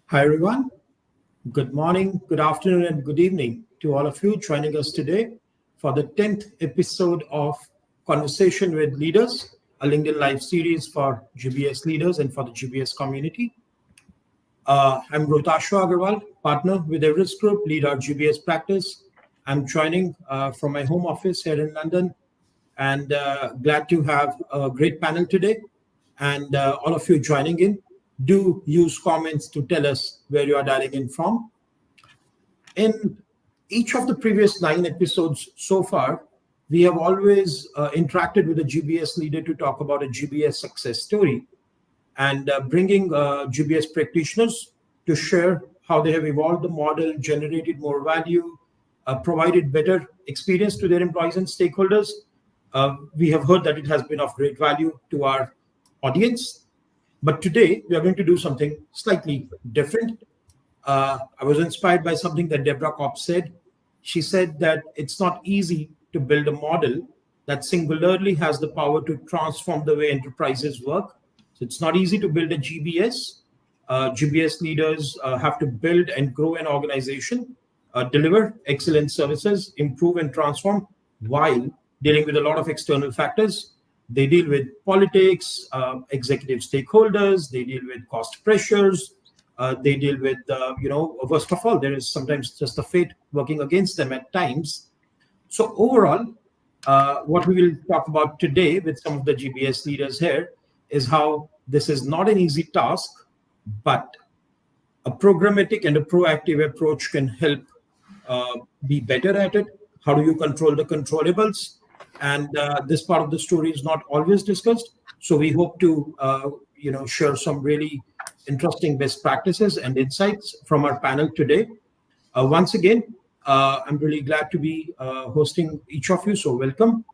Hi, everyone. Good morning, good afternoon, and good evening to all of you joining us today for the 10th episode of Conversation with Leaders, a LinkedIn Live series for GBS leaders and for the GBS community. I'm Rotashu Agarwal, partner with Everest Group, lead our GBS practice. I'm joining from my home office here in London and glad to have a great panel today. And all of you joining in, do use comments to tell us where you are dialing in from. In each of the previous 9 episodes so far, we have always interacted with a GBS leader to talk about a GBS success story and bringing GBS practitioners to share how they have evolved the model, generated more value, provided better experience to their employees and stakeholders. We have heard that it has been of great value to our audience. But today, we are going to do something slightly different. I was inspired by something that Deborah Kopp said. She said that it's not easy to build a model that singularly has the power to transform the way enterprises work. So it's not easy to build a GBS. GBS leaders have to build and grow an organization, deliver excellent services, improve and transform while dealing with a lot of external factors. They deal with politics, executive stakeholders, they deal with cost pressures, they deal with, worst of all, there is sometimes just a fate working against them at times. So overall, what we will talk about today with some of the GBS leaders here is how this is not an easy task, but a programmatic and a proactive approach can help be better at it. How do you control the controllables? And this part of the story is not always discussed. So we hope to, share some really interesting best practices and insights from our panel today. Once again, I'm really glad to be hosting each of you. So welcome.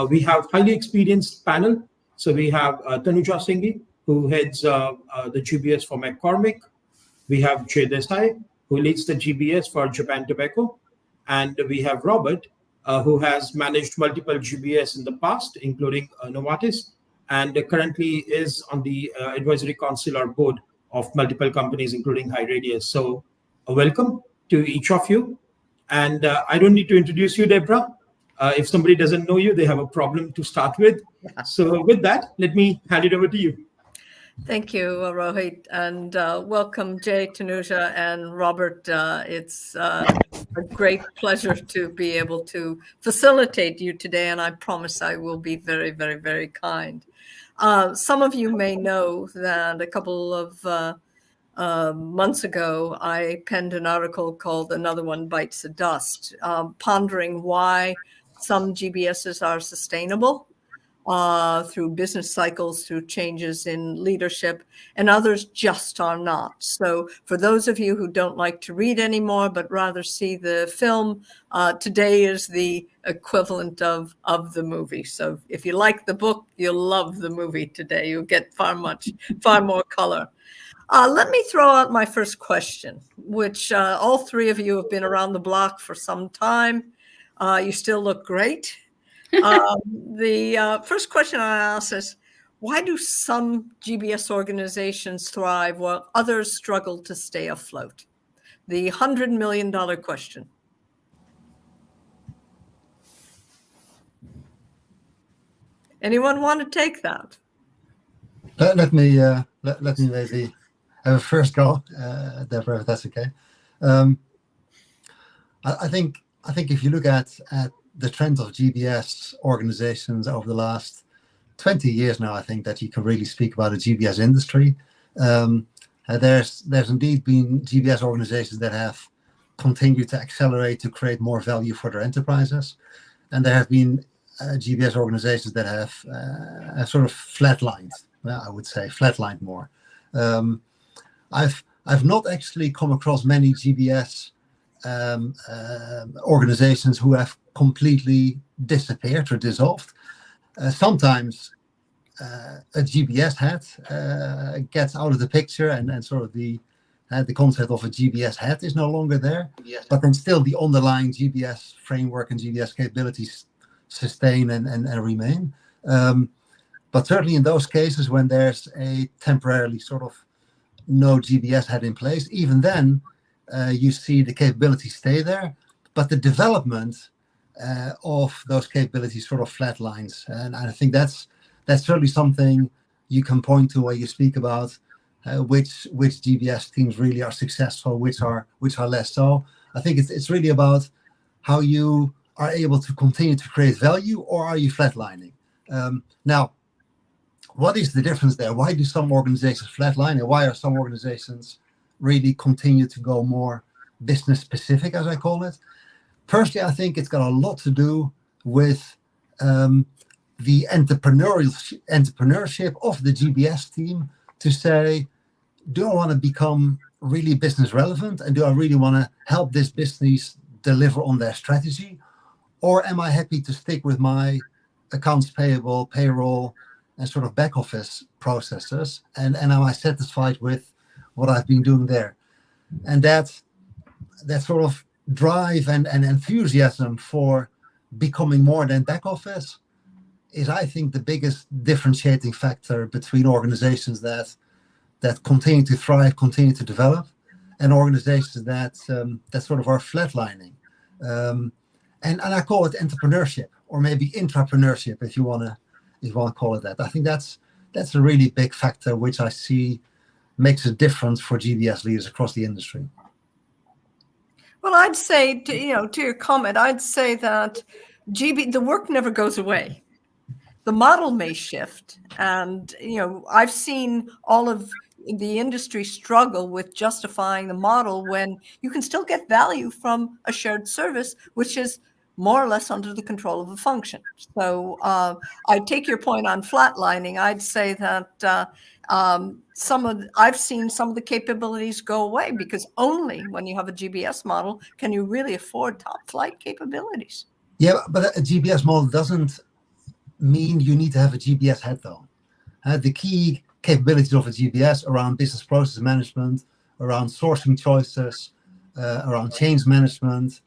We have highly experienced panel. So we have Tanuja Singhi, who heads the GBS for McCormick. We have Jay Desai, who leads the GBS for Japan Tobacco. And we have Robert, who has managed multiple GBS in the past, including Novartis, and currently is on the advisory council or board of multiple companies, including High Radius. So welcome to each of you. And I don't need to introduce you, Deborah. If somebody doesn't know you, they have a problem to start with. So with that, let me hand it over to you. Thank you, Rohit, and welcome, Jay, Tanuja, and Robert. It's a great pleasure to be able to facilitate you today, and I promise I will be very, very, very kind. Some of you may know that a couple of months ago, I penned an article called Another One Bites the Dust, pondering why some GBSs are sustainable through business cycles, through changes in leadership, and others just are not. So for those of you who don't like to read anymore, but rather see the film, today is the equivalent of the movie. So if you like the book, you'll love the movie today. You'll get far more color. Let me throw out my first question, which all three of you have been around the block for some time. You still look great. The first question I ask is, why do some GBS organizations thrive while others struggle to stay afloat? The $100 million question. Anyone want to take that? Let me maybe have a first go, Deborah, if that's okay. I think if you look at the trend of GBS organizations over the last 20 years now, I think that you can really speak about a GBS industry. There's indeed been GBS organizations that have continued to accelerate to create more value for their enterprises. And there have been GBS organizations that have sort of flatlined, I would say, flatlined more. I've not actually come across many GBS organizations who have completely disappeared or dissolved. Sometimes a GBS head gets out of the picture, and sort of the concept of a GBS head is no longer there. Yes. But then still the underlying GBS framework and GBS capabilities sustain and remain. But certainly in those cases when there's a temporarily sort of no GBS had in place. Even then, you see the capabilities stay there, but the development of those capabilities sort of flatlines. And I think that's certainly something you can point to when you speak about which GBS teams really are successful, which are less so. I think it's really about how you are able to continue to create value, or are you flatlining? Now, what is the difference there? Why do some organizations flatline, and why are some organizations really continue to go more business specific, as I call it? Personally, I think it's got a lot to do with the entrepreneurship of the GBS team to say, do I want to become really business relevant, and do I really want to help this business deliver on their strategy? Or am I happy to stick with my accounts payable, payroll, and sort of back office processes? And am I satisfied with what I've been doing there? And that sort of drive and enthusiasm for becoming more than back office is, I think, the biggest differentiating factor between organizations that continue to thrive, continue to develop, and organizations that sort of are flatlining. And I call it entrepreneurship, or maybe intrapreneurship, if you want to call it that. I think that's a really big factor, which I see makes a difference for GBS leaders across the industry. Well, I'd say, to your comment, I'd say that the work never goes away. The model may shift, and I've seen all of the industry struggle with justifying the model when you can still get value from a shared service, which is more or less under the control of a function. So I take your point on flatlining. I'd say that I've seen some of the capabilities go away, because only when you have a GBS model can you really afford top flight capabilities. Yeah, but a GBS model doesn't mean you need to have a GBS head, though. The key capabilities of a GBS around business process management, around sourcing choices, around change management,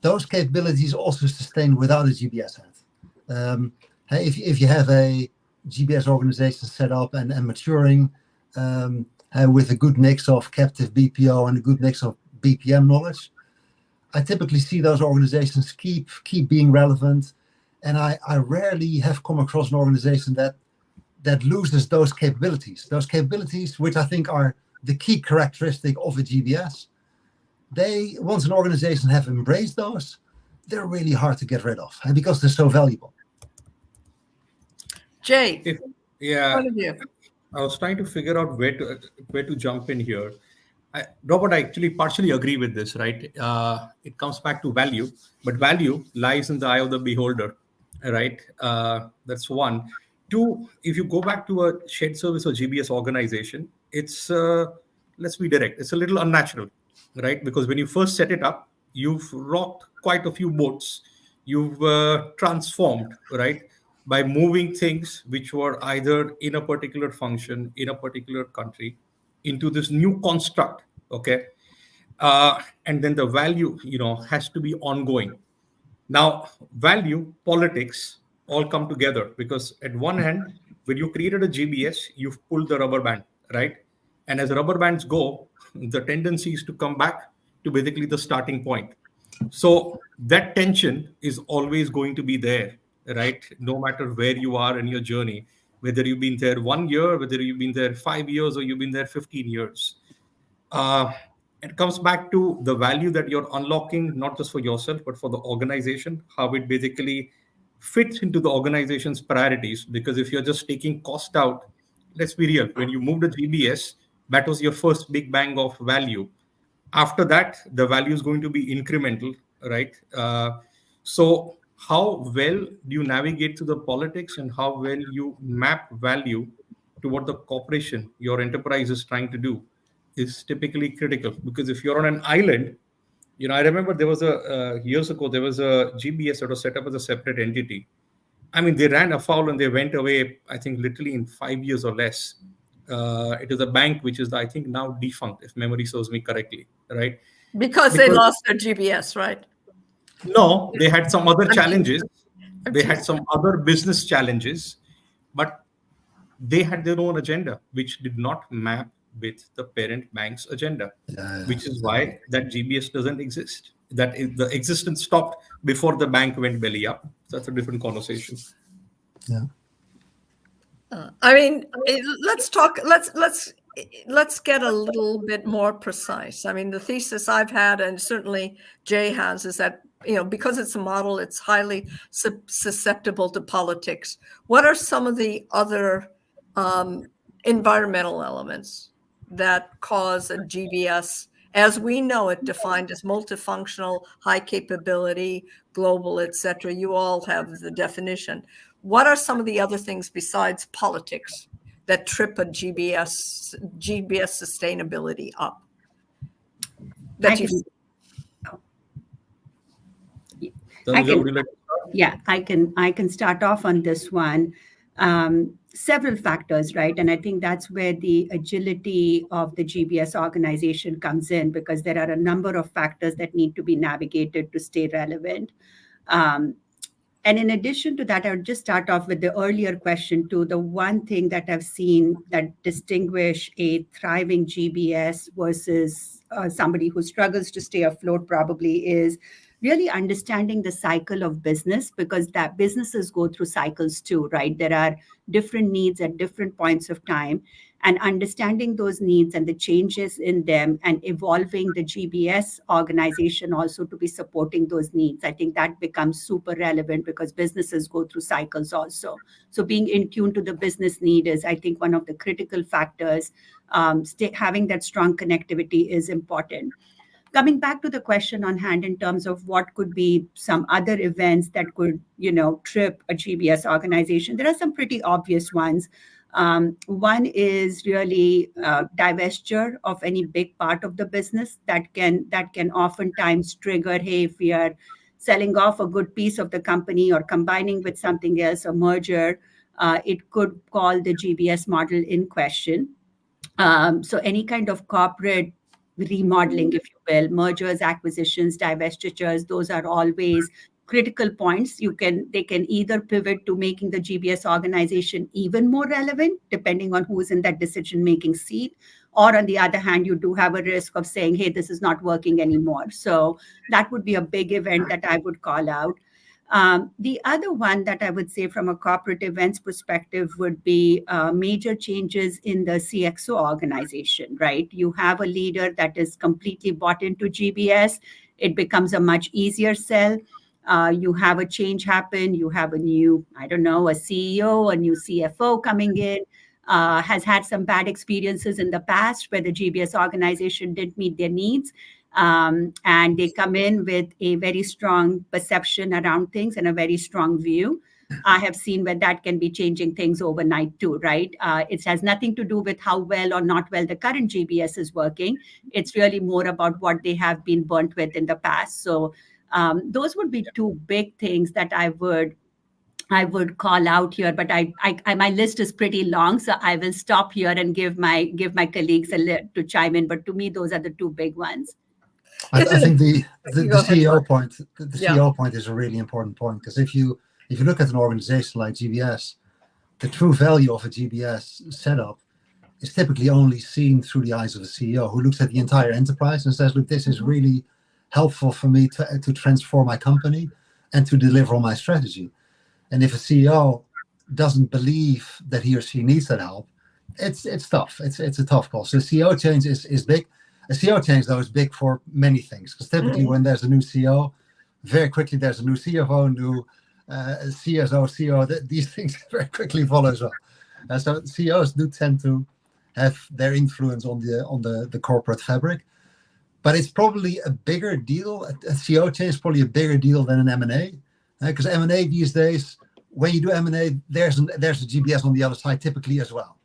those capabilities also sustain without a GBS head. If you have a GBS organization set up and maturing with a good mix of captive BPO and a good mix of BPM knowledge, I typically see those organizations keep being relevant. And I rarely have come across an organization that loses those capabilities, which I think are the key characteristic of a GBS. Once an organization have embraced those, they're really hard to get rid of, and because they're so valuable. Jay, I was trying to figure out where to jump in here. Robert, I actually partially agree with this, right? It comes back to value, but value lies in the eye of the beholder, right? That's one. Two, if you go back to a shared service or GBS organization, it's, let's be direct, it's a little unnatural, right? Because when you first set it up, you've rocked quite a few boats. You've transformed, right? By moving things which were either in a particular function, in a particular country, into this new construct, okay? And then the value, has to be ongoing. Now, value, politics, all come together, because at one hand, when you created a GBS, you've pulled the rubber band, right? And as rubber bands go, the tendency is to come back to basically the starting point. So that tension is always going to be there, right? No matter where you are in your journey, whether you've been there 1 year, whether you've been there 5 years, or you've been there 15 years. It comes back to the value that you're unlocking, not just for yourself, but for the organization, how it basically fits into the organization's priorities. Because if you're just taking cost out, let's be real, when you moved to GBS, that was your first big bang of value. After that, the value is going to be incremental, right? So how well do you navigate through the politics, and how well you map value to what the corporation, your enterprise, is trying to do is typically critical. Because if you're on an island, I remember there was years ago, there was a GBS that was set up as a separate entity. I mean, they ran afoul and they went away, I think, literally in 5 years or less. It is a bank which is, I think, now defunct, if memory serves me correctly, right? Because they lost their GBS, right? No, they had some other challenges. They had some other business challenges. But they had their own agenda, which did not map with the parent bank's agenda, which is why that GBS doesn't exist. The existence stopped before the bank went belly up. So that's a different conversation. Yeah. I mean, let's talk. Let's get a little bit more precise. I mean, the thesis I've had, and certainly Jay has, is that because it's a model, it's highly susceptible to politics. What are some of the other environmental elements that cause a GBS, as we know it, defined as multifunctional, high capability, global, etc.? You all have the definition. What are some of the other things besides politics that trip a GBS sustainability up? I can start off on this one. Several factors, right? And I think that's where the agility of the GBS organization comes in, because there are a number of factors that need to be navigated to stay relevant. And in addition to that, I would just start off with the earlier question too. The one thing that I've seen that distinguish a thriving GBS versus somebody who struggles to stay afloat probably is really understanding the cycle of business, because that businesses go through cycles too, right? There are different needs at different points of time, and understanding those needs and the changes in them and evolving the GBS organization also to be supporting those needs. I think that becomes super relevant because businesses go through cycles also. So being in tune to the business need is, I think, one of the critical factors. Having that strong connectivity is important. Coming back to the question on hand in terms of what could be some other events that could, trip a GBS organization, there are some pretty obvious ones. One is really divestiture of any big part of the business that can oftentimes trigger, hey, if we are selling off a good piece of the company or combining with something else, a merger, it could call the GBS model in question. So any kind of corporate remodeling, if you will, mergers, acquisitions, divestitures, those are always critical points. They can either pivot to making the GBS organization even more relevant, depending on who is in that decision-making seat. Or on the other hand, you do have a risk of saying, hey, this is not working anymore. So that would be a big event that I would call out. The other one that I would say from a corporate events perspective would be major changes in the CXO organization, right? You have a leader that is completely bought into GBS. It becomes a much easier sell. You have a change happen. You have a new, a CEO, a new CFO coming in, has had some bad experiences in the past where the GBS organization didn't meet their needs. And they come in with a very strong perception around things and a very strong view. I have seen where that can be changing things overnight too, right? It has nothing to do with how well or not well the current GBS is working. It's really more about what they have been burnt with in the past. So those would be two big things that I would call out here, but I my list is pretty long, so I will stop here and give my colleagues to chime in. But to me, those are the two big ones. I think the CEO point, CEO point is a really important point, because if you look at an organization like GBS, the true value of a GBS setup is typically only seen through the eyes of a CEO who looks at the entire enterprise and says, look, this is really helpful for me to transform my company and to deliver on my strategy. And if a CEO doesn't believe that he or she needs that help, it's tough. It's a tough call. So CEO change is big. A CEO change, though, is big for many things, because typically when there's a new CEO, very quickly there's a new CFO, new CSO, CEO. These things very quickly follow as well. So CEOs do tend to have their influence on the corporate fabric. But it's probably a bigger deal. A CEO change is probably a bigger deal than an M&A. Because M&A these days, when you do M&A, there's a GBS on the other side typically as well.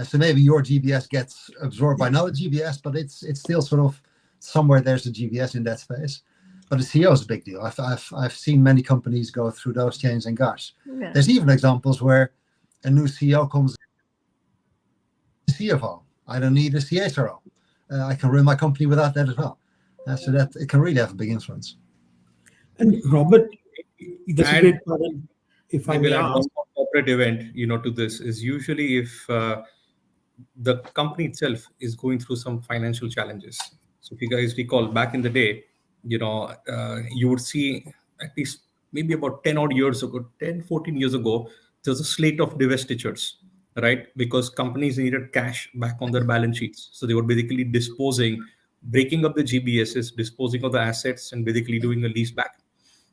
So maybe your GBS gets absorbed by another GBS, but it's still sort of somewhere there's a GBS in that space. But the CEO is a big deal. I've seen many companies go through those changes, and gosh, there's even examples where a new CEO comes, CFO. I don't need a CHRO. I can run my company without that as well. So that it can really have a big influence. And Robert, that's a great point. if I Maybe may I'll add one ask. more corporate event, to this is usually if the company itself is going through some financial challenges. So if you guys recall back in the day, you would see at least maybe about 10 odd years ago, 10, 14 years ago, there's a slate of divestitures, right? Because companies needed cash back on their balance sheets. So they were basically breaking up the GBSs, disposing of the assets, and basically doing a lease back.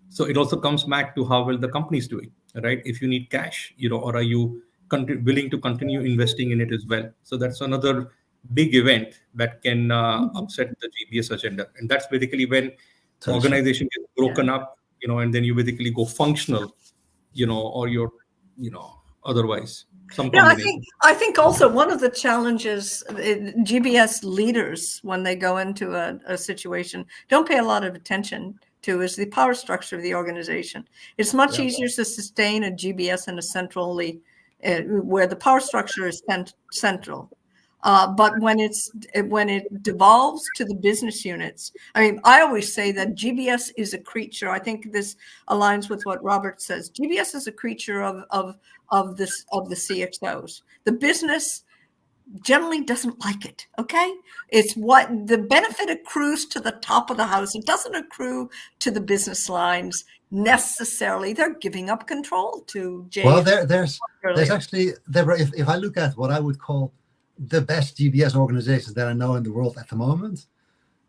So it also comes back to how well the company is doing, right? If you need cash, or are you willing to continue investing in it as well? So that's another big event that can upset the GBS agenda, and that's basically when organization gets broken up, and then you basically go functional, or you're, otherwise some combination. I think also one of the challenges GBS leaders, when they go into a situation, don't pay a lot of attention to is the power structure of the organization. It's much easier to sustain a GBS in a centrally, where the power structure is central. But when it devolves to the business units, I mean, I always say that GBS is a creature. I think this aligns with what Robert says. GBS is a creature of the CXOs. The business generally doesn't like it. Okay, it's what the benefit accrues to the top of the house. It doesn't accrue to the business lines necessarily. They're giving up control to Jay. Well, there's actually if I look at what I would call the best GBS organizations that I know in the world at the moment,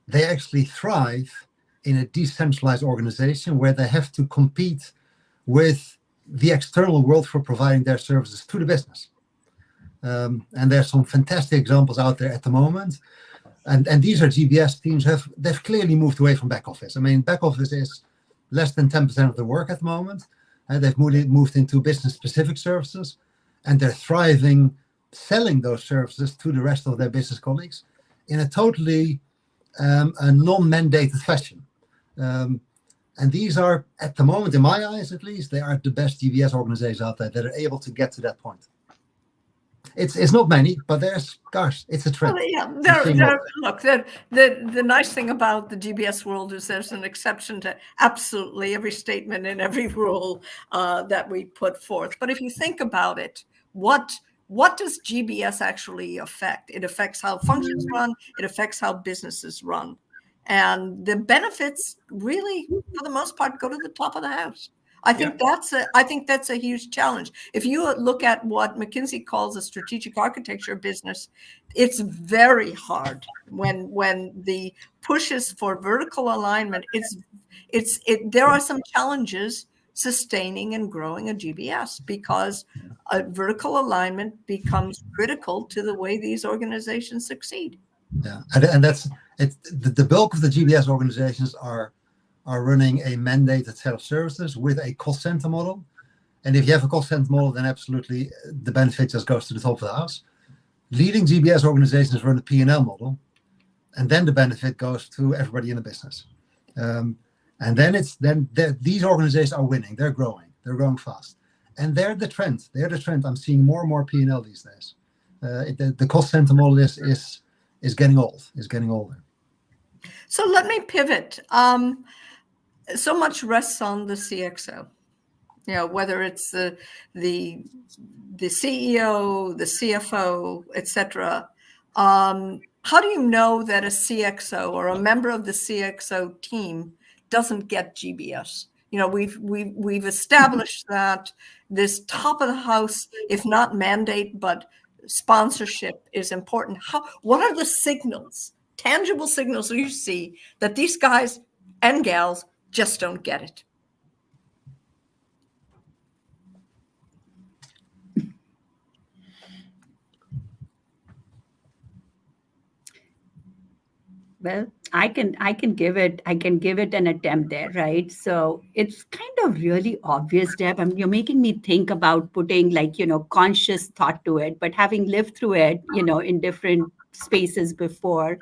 they actually thrive in a decentralized organization where they have to compete with the external world for providing their services to the business. And there's some fantastic examples out there at the moment. And these are GBS teams they've clearly moved away from back office. I mean, back office is less than 10% of the work at the moment. And they've moved into business specific services, and they're thriving selling those services to the rest of their business colleagues in a totally a non-mandated fashion. And these are, at the moment, in my eyes at least, they are the best GBS organizations out there that are able to get to that point. It's not many, but it's a trend. Well, look, the nice thing about the GBS world is there's an exception to absolutely every statement and every rule that we put forth. But if you think about it, what does GBS actually affect? It affects how functions run. It affects how businesses run. And the benefits really, for the most part, go to the top of the house. I think that's a huge challenge. If you look at what McKinsey calls a strategic architecture business, it's very hard when the pushes for vertical alignment. There are some challenges sustaining and growing a GBS because a vertical alignment becomes critical to the way these organizations succeed. Yeah, and that's it. The bulk of the GBS organizations are running a mandated set of services with a cost center model. And if you have a cost center model, then absolutely the benefit just goes to the top of the house. Leading GBS organizations run a P&L model, and then the benefit goes to everybody in the business. And then these organizations are winning. They're growing fast, and they're the trend. I'm seeing more and more P&L these days. The cost center model is getting old. Is getting older. So let me pivot. So much rests on the CXO. Whether it's the CEO, the CFO, etc. How do you know that a CXO or a member of the CXO team doesn't get GBS? We've established that this top of the house, if not mandate, but sponsorship is important. What are the signals, tangible signals you see that these guys and gals just don't get it? Well, I can give it an attempt there, right? So it's kind of really obvious, Deb. You're making me think about putting conscious thought to it, but having lived through it, in different spaces before,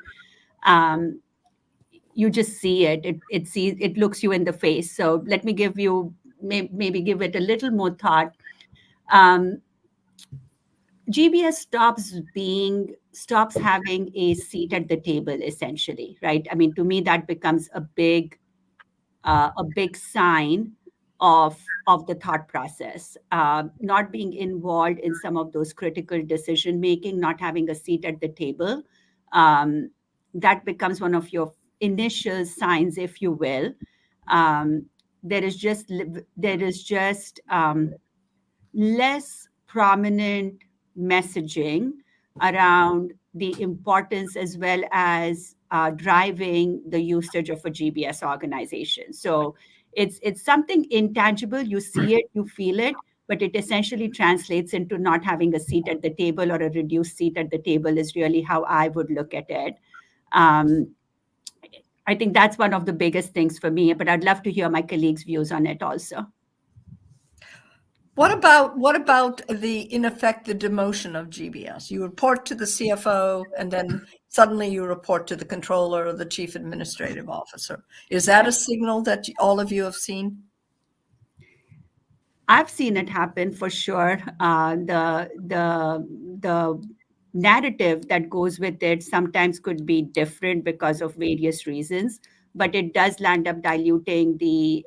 you just see it. It looks you in the face. So let me give you maybe give it a little more thought. GBS stops having a seat at the table, essentially, right? I mean, to me, that becomes a big sign of the thought process, not being involved in some of those critical decision making, not having a seat at the table. That becomes one of your initial signs, if you will. There is just less prominent messaging around the importance as well as driving the usage of a GBS organization. So it's something intangible. You see it, you feel it, but it essentially translates into not having a seat at the table, or a reduced seat at the table is really how I would look at it. I think that's one of the biggest things for me, but I'd love to hear my colleagues' views on it also. What about in effect, the demotion of GBS? You report to the CFO, and then suddenly you report to the controller or the chief administrative officer. Is that a signal that all of you have seen? I've seen it happen for sure. The narrative that goes with it sometimes could be different because of various reasons, but it does land up diluting the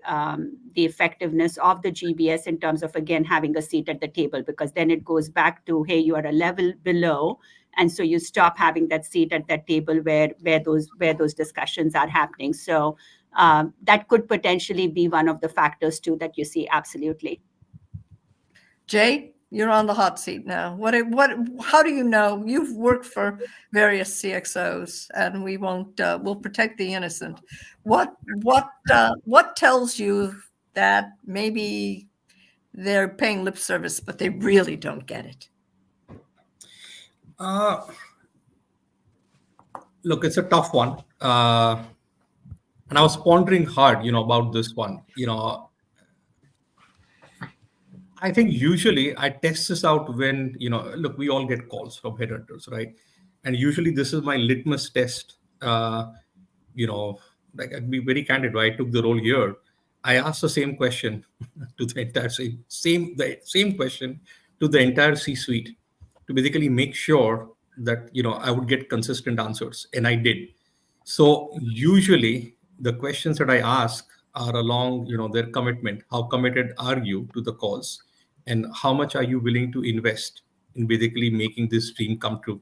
effectiveness of the GBS in terms of, again, having a seat at the table, because then it goes back to, hey, you are a level below, and so you stop having that seat at that table where those discussions are happening. So that could potentially be one of the factors too that you see. Absolutely. Jay, you're on the hot seat now. How do you know? You've worked for various CXOs, and we'll protect the innocent. What tells you that maybe they're paying lip service, but they really don't get it? Look, it's a tough one. And I was pondering hard, about this one. I think usually I test this out when, look, we all get calls from headhunters, right? And usually this is my litmus test. Like, I'd be very candid, right? I took the role here. I asked the same question to the entire same question to the entire C-suite to basically make sure that, I would get consistent answers. And I did. So usually the questions that I ask are along, their commitment. How committed are you to the cause? And how much are you willing to invest in basically making this dream come true?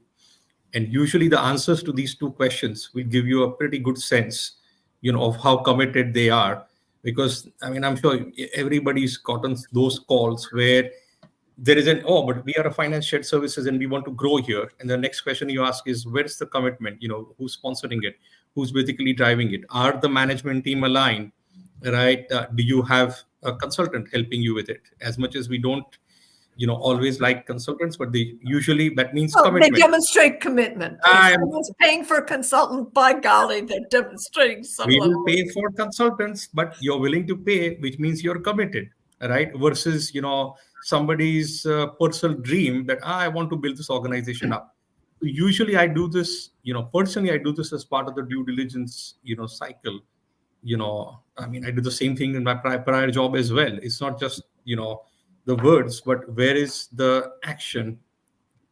And usually the answers to these two questions will give you a pretty good sense, of how committed they are. Because, I'm sure everybody's gotten those calls where there is but we are a finance shared services and we want to grow here. And the next question you ask is, where's the commitment? Who's sponsoring it? Who's basically driving it? Are the management team aligned? Right? Do you have a consultant helping you with it? As much as we don't, always like consultants, but usually that means commitment. They demonstrate commitment. If someone's paying for a consultant, by golly, they're demonstrating some We level. will pay for consultants, but you're willing to pay, which means you're committed, right? Versus, somebody's personal dream that I want to build this organization up. Usually I do this, personally, I do this as part of the due diligence, cycle. I do the same thing in my prior job as well. It's not just, the words, but where is the action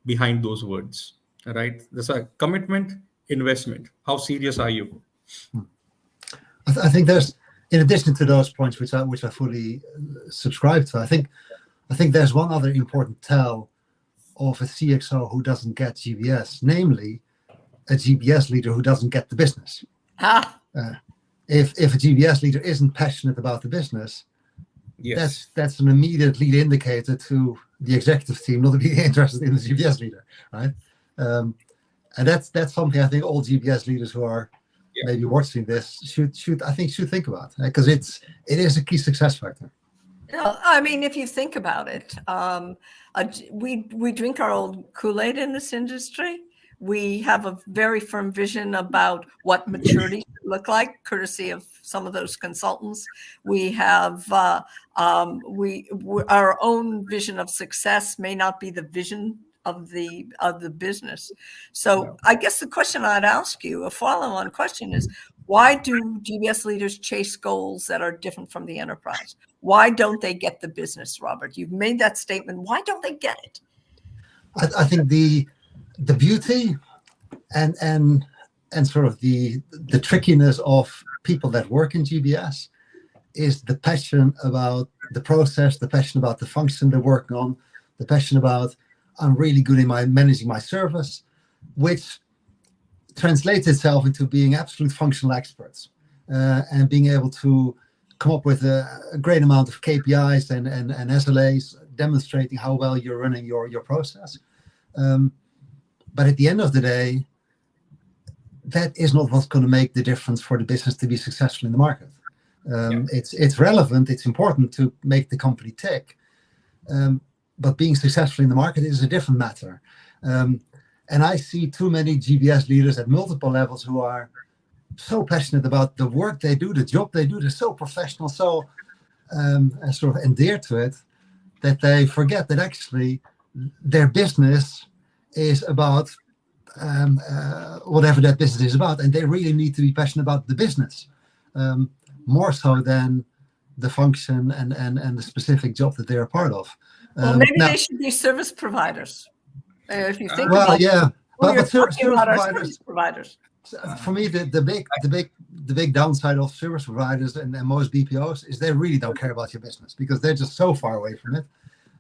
behind those words, right? There's a commitment, investment. How serious are you? I think there's, in addition to those points, which I fully subscribe to, I think there's one other important tell of a CXO who doesn't get GBS, namely a GBS leader who doesn't get the business. If a GBS leader isn't passionate about the business, yes, that's an immediate lead indicator to the executive team not to be interested in the GBS leader, right? And that's something I think all GBS leaders who are maybe watching this should think about, because it is a key success factor. If you think about it, we drink our own Kool-Aid in this industry. We have a very firm vision about what maturity should look like, courtesy of some of those consultants. We have our own vision of success may not be the vision of the business. So I guess the question I'd ask you, a follow-on question, is why do GBS leaders chase goals that are different from the enterprise? Why don't they get the business, Robert? You've made that statement. Why don't they get it? I think the beauty and sort of the trickiness of people that work in GBS is the passion about the process, the passion about the function they're working on, the passion about I'm really good in managing my service, which translates itself into being absolute functional experts and being able to come up with a great amount of KPIs and SLAs demonstrating how well you're running your process. But at the end of the day, that is not what's going to make the difference for the business to be successful in the market. It's relevant, it's important to make the company tick, but being successful in the market is a different matter. And I see too many GBS leaders at multiple levels who are so passionate about the work they do, the job they do. They're so professional, so sort of endeared to it, that they forget that actually their business is about whatever that business is about, and they really need to be passionate about the business more so than the function and the specific job that they're a part of. Well, maybe they should be service providers. If you think well, about yeah, but service providers. For me, the big downside of service providers and most BPOs is they really don't care about your business because they're just so far away from it,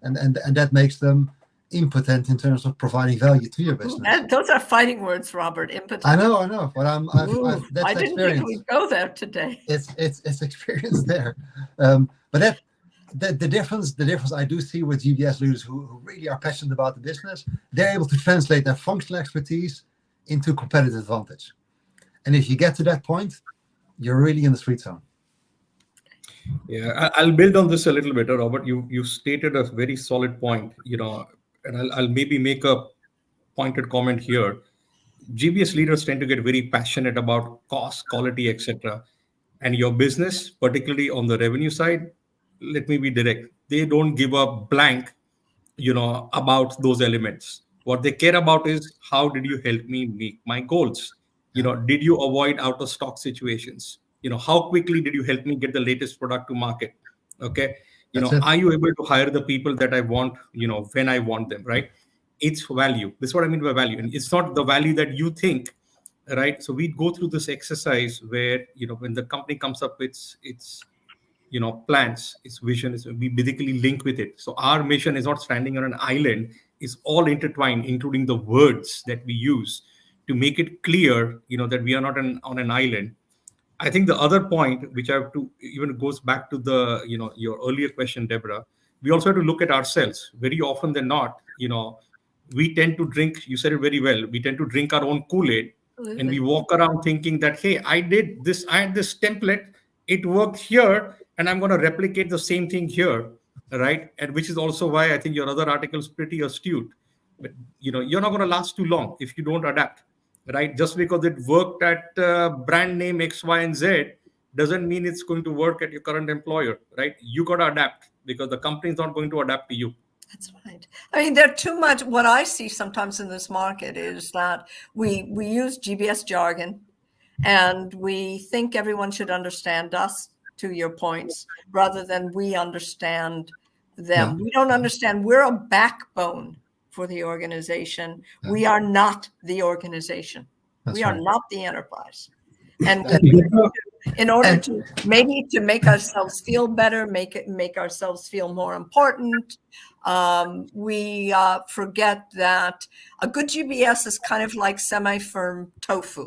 and that makes them impotent in terms of providing value to your business. Those are fighting words, Robert. Impotent. I know, but that's I didn't think we'd go there today. It's experience there, but the difference I do see with GBS leaders who really are passionate about the business, they're able to translate their functional expertise into competitive advantage. And if you get to that point, you're really in the sweet zone. Yeah, I'll build on this a little bit, Robert. You stated a very solid point, and I'll maybe make a pointed comment here. GBS leaders tend to get very passionate about cost, quality, etc. And your business, particularly on the revenue side, let me be direct. They don't give a blank, about those elements. What they care about is how did you help me meet my goals? Did you avoid out of stock situations? How quickly did you help me get the latest product to market? Okay. Are you able to hire the people that I want, when I want them, right? It's value. This is what I mean by value. And it's not the value that you think, right? So we go through this exercise where, when the company comes up with its plans, its vision, we basically link with it. So our mission is not standing on an island, it's all intertwined, including the words that we use to make it clear, that we are not on an island. I think the other point, which I have to even goes back to the, your earlier question, Deborah, we also have to look at ourselves. Very often than not, we tend to drink, you said it very well, we tend to drink our own Kool-Aid. Absolutely. And we walk around thinking that, hey, I had this template, it worked here, and I'm going to replicate the same thing here, right? And which is also why I think your other article is pretty astute. But, you're not going to last too long if you don't adapt. Right? Just because it worked at brand name X, Y, and Z doesn't mean it's going to work at your current employer, right? You got to adapt because the company is not going to adapt to you. That's right. I mean, there's too much. What I see sometimes in this market is that we use GBS jargon and we think everyone should understand us, to your points, rather than we understand them. Yeah. We don't understand. We're a backbone for the organization. Yeah. We are not the organization. We are not the enterprise. And in order to maybe to make ourselves feel better, make ourselves feel more important, we forget that a good GBS is kind of like semi-firm tofu.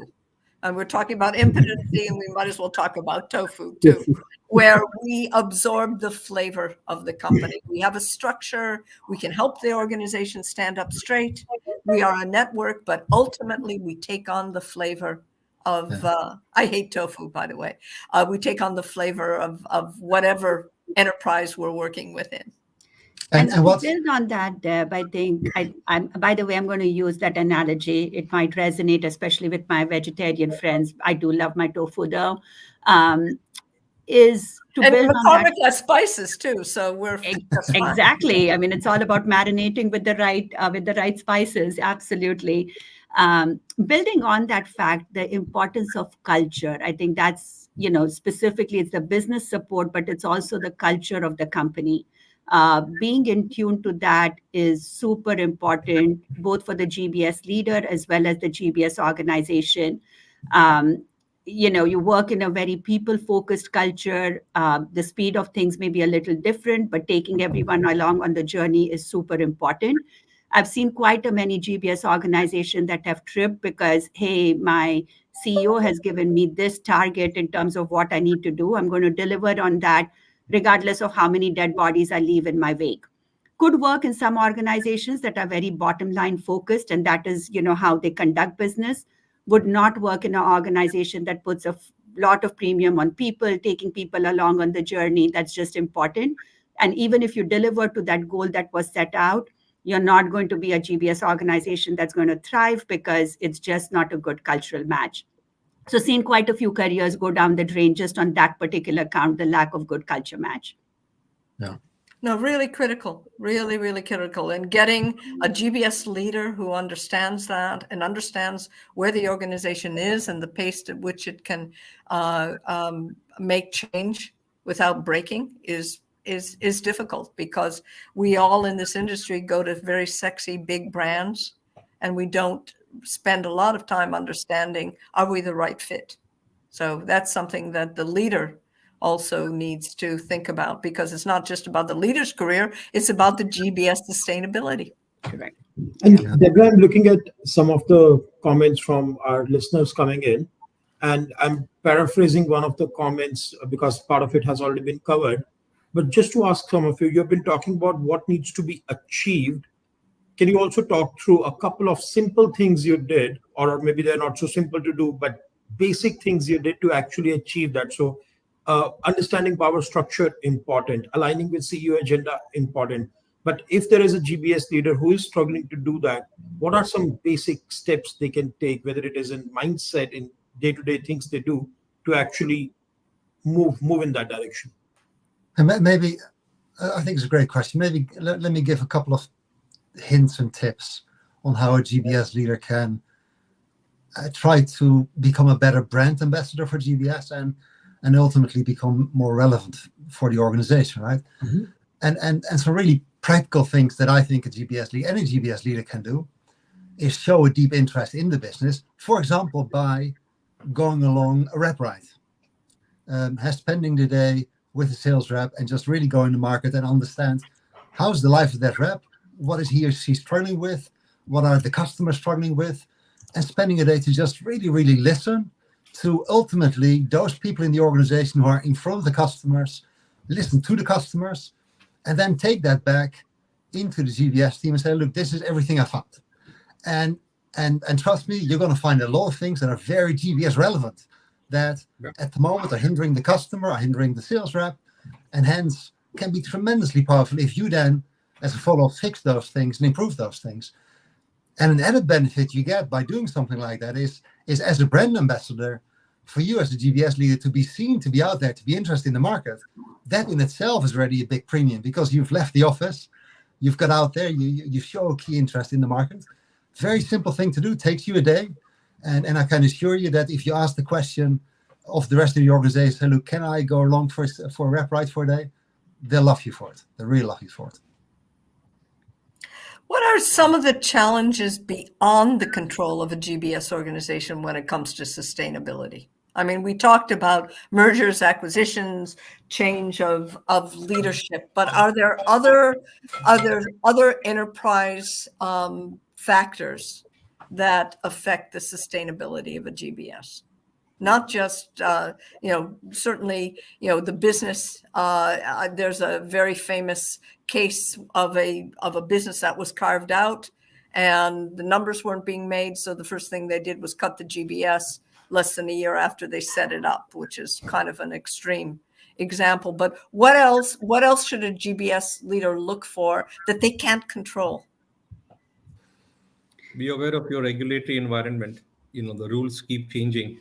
And we're talking about impotency, and we might as well talk about tofu too, where we absorb the flavor of the company. We have a structure. We can help the organization stand up straight. We are a network, but ultimately we take on the flavor of, I hate tofu, by the way. We take on the flavor of whatever enterprise we're working within. And to build on that, Deb, I think, by the way, I'm going to use that analogy. It might resonate, especially with my vegetarian friends. I do love my tofu, though. Is to build on that. Has spices too, so we're exactly. I mean, it's all about marinating with the right spices. Absolutely. Building on that fact, the importance of culture. I think that's specifically it's the business support, but it's also the culture of the company. Being in tune to that is super important, both for the GBS leader as well as the GBS organization. you work in a very people-focused culture. The speed of things may be a little different, but taking everyone along on the journey is super important. I've seen quite a many GBS organizations that have tripped because, hey, my CEO has given me this target in terms of what I need to do. I'm going to deliver on that, regardless of how many dead bodies I leave in my wake. Could work in some organizations that are very bottom line focused, and that is, how they conduct business. Would not work in an organization that puts a lot of premium on people, taking people along on the journey. That's just important. And even if you deliver to that goal that was set out, you're not going to be a GBS organization that's going to thrive because it's just not a good cultural match. So seen quite a few careers go down the drain just on that particular count, the lack of good culture match. Yeah. No, really critical, really, really critical. And getting a GBS leader who understands that and understands where the organization is and the pace at which it can make change without breaking is difficult, because we all in this industry go to very sexy big brands, and we don't spend a lot of time understanding, are we the right fit? So that's something that the leader also needs to think about, because it's not just about the leader's career, it's about the GBS sustainability. Correct. And Deborah, I'm looking at some of the comments from our listeners coming in, and I'm paraphrasing one of the comments because part of it has already been covered. But just to ask some of you, you've been talking about what needs to be achieved. Can you also talk through a couple of simple things you did, or maybe they're not so simple to do, but basic things you did to actually achieve that? So understanding power structure, important. Aligning with CEO agenda, important. But if there is a GBS leader who is struggling to do that, what are some basic steps they can take, whether it is in mindset, in day-to-day things they do to actually move in that direction? And maybe, I think it's a great question. Maybe let me give a couple of hints and tips on how a GBS leader can try to become a better brand ambassador for GBS and ultimately become more relevant for the organization, right? Mm-hmm. And some really practical things that I think any GBS leader can do is show a deep interest in the business. For example, by going along a rep ride, spending the day with a sales rep and just really go in the market and understand how's the life of that rep, what is he or she struggling with, what are the customers struggling with, and spending a day to just really, really listen to ultimately those people in the organization who are in front of the customers, listen to the customers, and then take that back into the GBS team and say, look, this is everything I found. And trust me, you're going to find a lot of things that are very GBS relevant that at the moment are hindering the customer, are hindering the sales rep, and hence can be tremendously powerful if you then, as a follow-up, fix those things and improve those things. And an added benefit you get by doing something like that is as a brand ambassador, for you as a GBS leader to be seen, to be out there, to be interested in the market. That in itself is already a big premium, because you've left the office, you've got out there, you show a key interest in the market. Very simple thing to do, takes you a day. And I can assure you that if you ask the question of the rest of the organization, hey, look, can I go along for a rep ride for a day? They'll love you for it. They really love you for it. What are some of the challenges beyond the control of a GBS organization when it comes to sustainability? I mean, we talked about mergers, acquisitions, change of leadership, but are there other enterprise factors that affect the sustainability of a GBS? Not just, certainly, the business. There's a very famous case of a business that was carved out and the numbers weren't being made. So the first thing they did was cut the GBS less than a year after they set it up, which is kind of an extreme example. But what else should a GBS leader look for that they can't control? Be aware of your regulatory environment. The rules keep changing,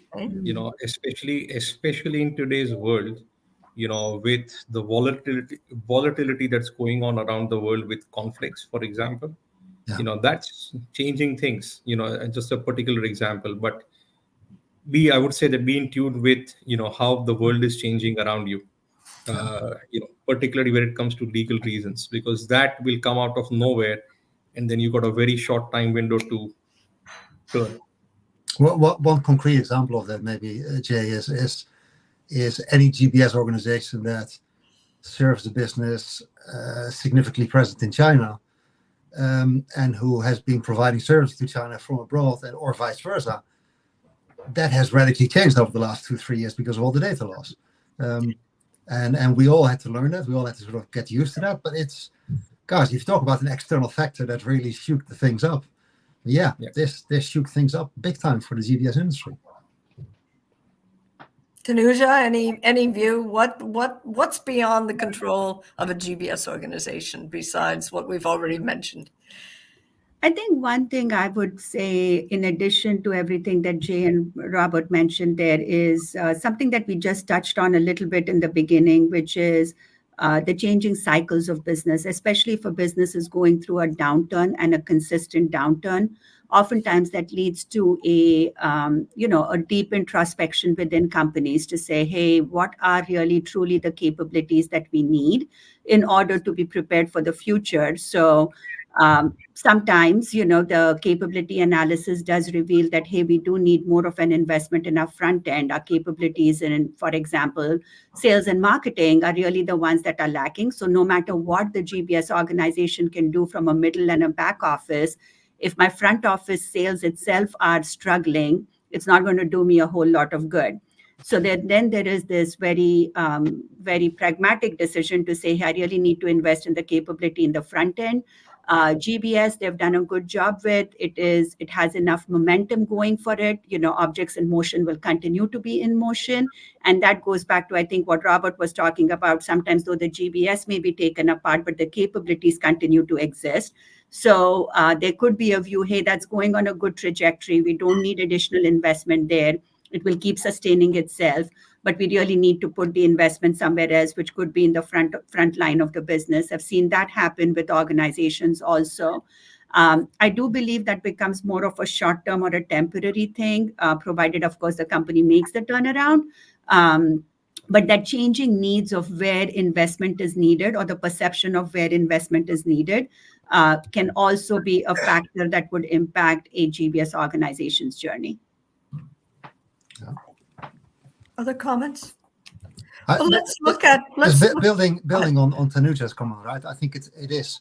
especially in today's world, with the volatility that's going on around the world with conflicts, for example. That's changing things, and just a particular example, but I would say that be in tune with, how the world is changing around you, particularly when it comes to legal reasons, because that will come out of nowhere. And then you've got a very short time window to turn. One concrete example of that maybe, Jay, is any GBS organization that serves the business significantly present in China, and who has been providing service to China from abroad, or vice versa. That has radically changed over the last 2-3 years because of all the data loss. And we all had to learn that. We all had to sort of get used to that. But it's, gosh, if you talk about an external factor that really shook the things up, this shook things up big time for the GBS industry. Tanuja, any view? What's beyond the control of a GBS organization besides what we've already mentioned? I think one thing I would say, in addition to everything that Jay and Robert mentioned, there is something that we just touched on a little bit in the beginning, which is the changing cycles of business, especially for businesses going through a downturn and a consistent downturn. Oftentimes that leads to a deep introspection within companies to say, hey, what are really truly the capabilities that we need in order to be prepared for the future? So sometimes, the capability analysis does reveal that, hey, we do need more of an investment in our front end. Our capabilities in, for example, sales and marketing are really the ones that are lacking. So no matter what the GBS organization can do from a middle and a back office, if my front office sales itself are struggling, it's not going to do me a whole lot of good. So then there is this very, very pragmatic decision to say, hey, I really need to invest in the capability in the front end. GBS, they've done a good job with it. It has enough momentum going for it. Objects in motion will continue to be in motion. And that goes back to, I think, what Robert was talking about. Sometimes though the GBS may be taken apart, but the capabilities continue to exist. So there could be a view, hey, that's going on a good trajectory. We don't need additional investment there. It will keep sustaining itself, but we really need to put the investment somewhere else, which could be in the front line of the business. I've seen that happen with organizations also. I do believe that becomes more of a short-term or a temporary thing, provided, of course, the company makes the turnaround. But that changing needs of where investment is needed, or the perception of where investment is needed, can also be a factor that would impact a GBS organization's journey. Other comments? Building on Tanuja's comment, right? I think it is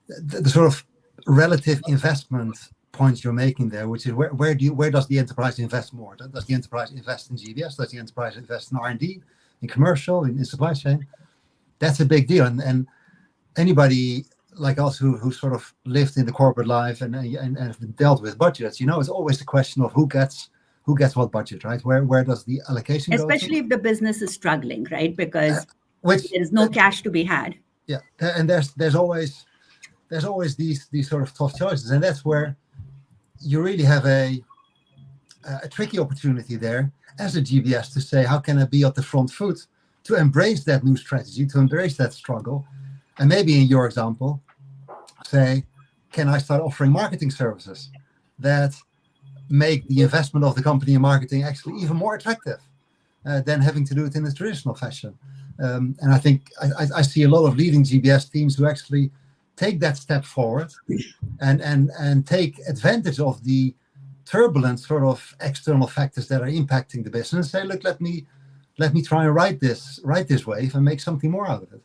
the sort of relative investment point you're making there, which is where does the enterprise invest more? Does the enterprise invest in GBS? Does the enterprise invest in R&D, in commercial, in supply chain? That's a big deal, and anybody like us who sort of lived in the corporate life and have dealt with budgets, it's always the question of who gets what budget, right? Where does the allocation go? Especially if the business is struggling, right? Because there is no cash to be had. Yeah, and there's always these sort of tough choices, and that's where you really have a tricky opportunity there as a GBS to say, how can I be at the front foot to embrace that new strategy, to embrace that struggle, and maybe in your example, say, can I start offering marketing services that make the investment of the company in marketing actually even more attractive than having to do it in a traditional fashion. And I think I see a lot of leading GBS teams who actually take that step forward and take advantage of the turbulent sort of external factors that are impacting the business and say, look, let me try and ride this wave and make something more out of it.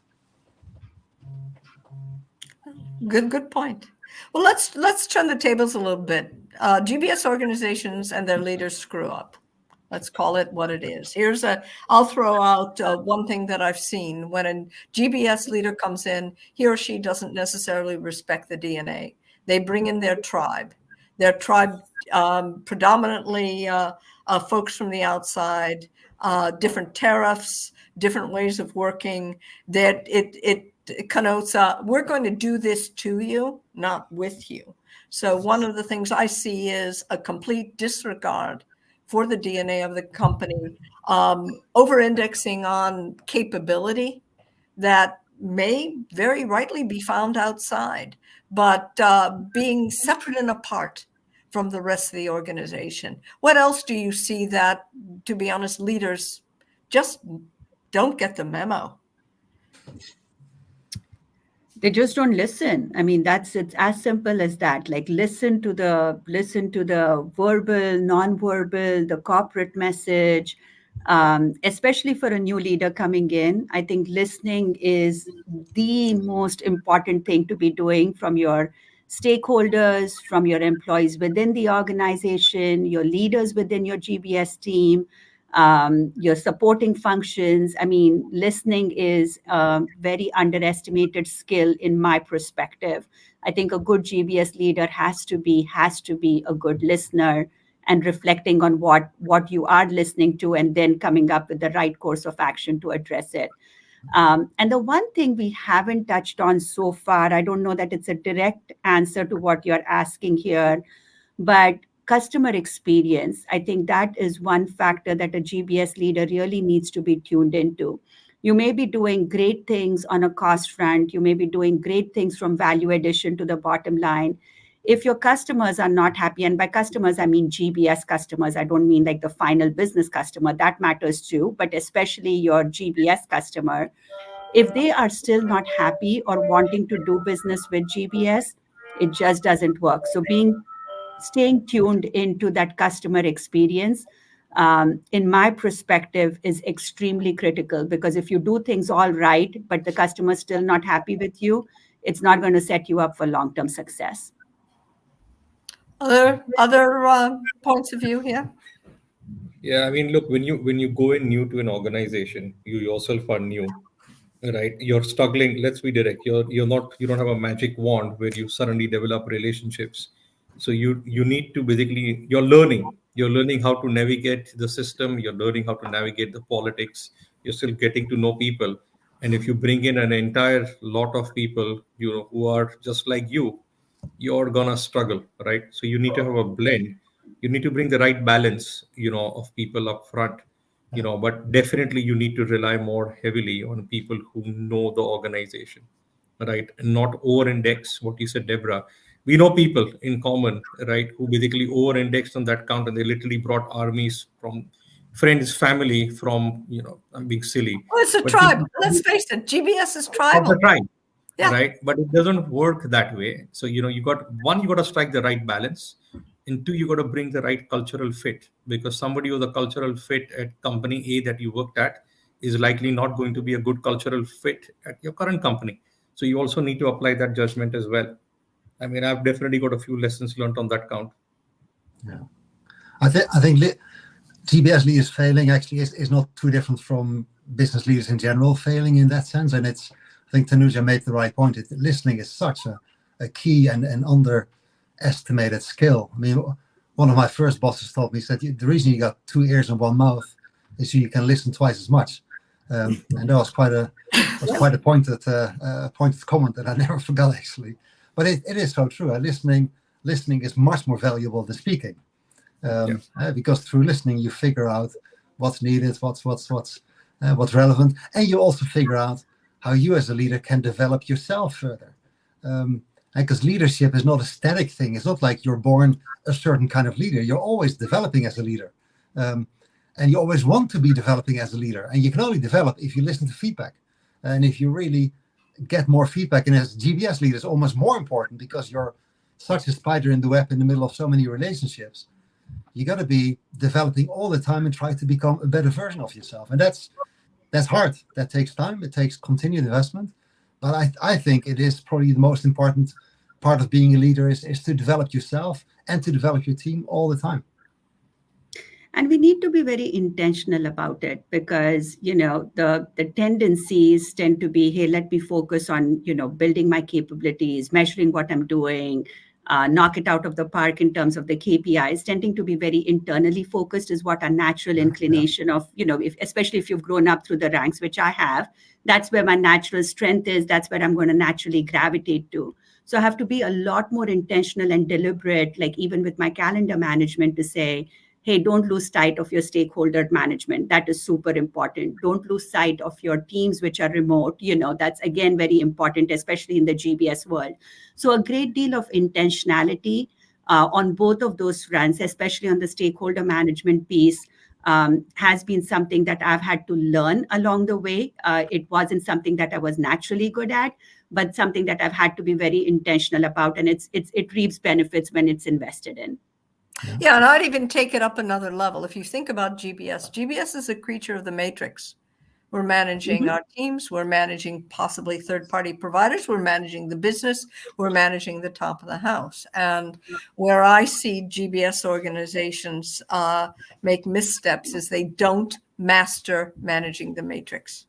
Good point. Well, let's turn the tables a little bit. GBS organizations and their leaders screw up. Let's call it what it is. I'll throw out one thing that I've seen. When a GBS leader comes in, he or she doesn't necessarily respect the DNA. They bring in their tribe. Their tribe, predominantly folks from the outside, different tariffs, different ways of working. That it connotes, we're going to do this to you, not with you. So one of the things I see is a complete disregard for the DNA of the company, over-indexing on capability that may very rightly be found outside, but being separate and apart from the rest of the organization. What else do you see that, to be honest, leaders just don't get the memo? They just don't listen. I mean, it's as simple as that. Like listen to the verbal, non-verbal, the corporate message. Especially for a new leader coming in, I think listening is the most important thing to be doing from your stakeholders, from your employees within the organization, your leaders within your GBS team, your supporting functions. I mean, listening is a very underestimated skill in my perspective. I think a good GBS leader has to be a good listener and reflecting on what you are listening to and then coming up with the right course of action to address it. And the one thing we haven't touched on so far, I don't know that it's a direct answer to what you're asking here, but customer experience, I think that is one factor that a GBS leader really needs to be tuned into. You may be doing great things on a cost front. You may be doing great things from value addition to the bottom line. If your customers are not happy, and by customers, I mean GBS customers, I don't mean like the final business customer, that matters too, but especially your GBS customer, if they are still not happy or wanting to do business with GBS, it just doesn't work. So staying tuned into that customer experience, in my perspective, is extremely critical, because if you do things all right, but the customer's still not happy with you, it's not going to set you up for long-term success. Other points of view here? Yeah, I mean, look, when you go in new to an organization, you yourself are new, right? You're struggling. Let's be direct. You don't have a magic wand where you suddenly develop relationships. So you need to basically, You're learning how to navigate the system. You're learning how to navigate the politics. You're still getting to know people. And if you bring in an entire lot of people, who are just like you're gonna struggle, right? So you need to have a blend. You need to bring the right balance, of people up front, but definitely you need to rely more heavily on people who know the organization, right? And not over-index what you said, Deborah. We know people in common, right, who basically over-indexed on that count, and they literally brought armies from friends, family, from, I'm being silly. Oh, it's a But tribe. people Let's face it, GBS is of tribal. the tribe, Yeah. right? But it doesn't work that way. So, you got to strike the right balance, and two, you got to bring the right cultural fit, because somebody with a cultural fit at company A that you worked at is likely not going to be a good cultural fit at your current company. So you also need to apply that judgment as well. I mean, I've definitely got a few lessons learned on that count. Yeah, I think GBS leaders failing actually is not too different from business leaders in general failing in that sense. And I think Tanuja made the right point. Listening is such a key and underestimated skill. I mean, one of my first bosses told me, said, the reason you got 2 ears and 1 mouth is so you can listen twice as much. And that was quite a pointed comment that I never forgot, actually. But it is so true. Listening is much more valuable than speaking. Because through listening you figure out what's needed, what's relevant, and you also figure out how you as a leader can develop yourself further. Because leadership is not a static thing. It's not like you're born a certain kind of leader. You're always developing as a leader, and you always want to be developing as a leader. And you can only develop if you listen to feedback, and if you really get more feedback. And as GBS leader, it's almost more important, because you're such a spider in the web in the middle of so many relationships. You got to be developing all the time and try to become a better version of yourself. And that's hard. That takes time. It takes continued investment. But I think it is probably the most important part of being a leader is to develop yourself and to develop your team all the time. And we need to be very intentional about it, because, the tendencies tend to be, hey, let me focus on, building my capabilities, measuring what I'm doing, knock it out of the park in terms of the KPIs. Tending to be very internally focused is what our natural inclination of, especially if you've grown up through the ranks, which I have, that's where my natural strength is. That's where I'm going to naturally gravitate to. So I have to be a lot more intentional and deliberate, like even with my calendar management, to say, hey, don't lose sight of your stakeholder management. That is super important. Don't lose sight of your teams, which are remote. That's, again, very important, especially in the GBS world. So a great deal of intentionality on both of those fronts, especially on the stakeholder management piece, has been something that I've had to learn along the way. It wasn't something that I was naturally good at, but something that I've had to be very intentional about, and it reaps benefits when it's invested in. Yeah, and I'd even take it up another level. If you think about GBS is a creature of the matrix. We're managing our teams. We're managing possibly third-party providers. We're managing the business. We're managing the top of the house. And where I see GBS organizations make missteps is they don't master managing the matrix.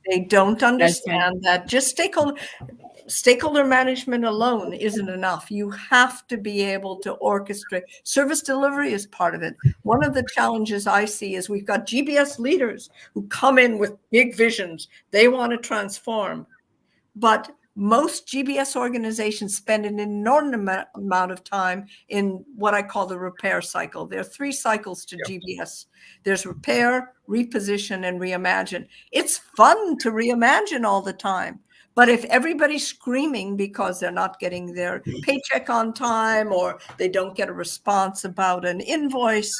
They don't understand that just stakeholder management alone isn't enough. You have to be able to orchestrate. Service delivery is part of it. One of the challenges I see is we've got GBS leaders who come in with big visions. They want to transform. But most GBS organizations spend an inordinate amount of time in what I call the repair cycle. There are 3 cycles to GBS. There's repair, reposition, and reimagine. It's fun to reimagine all the time. But if everybody's screaming because they're not getting their paycheck on time or they don't get a response about an invoice,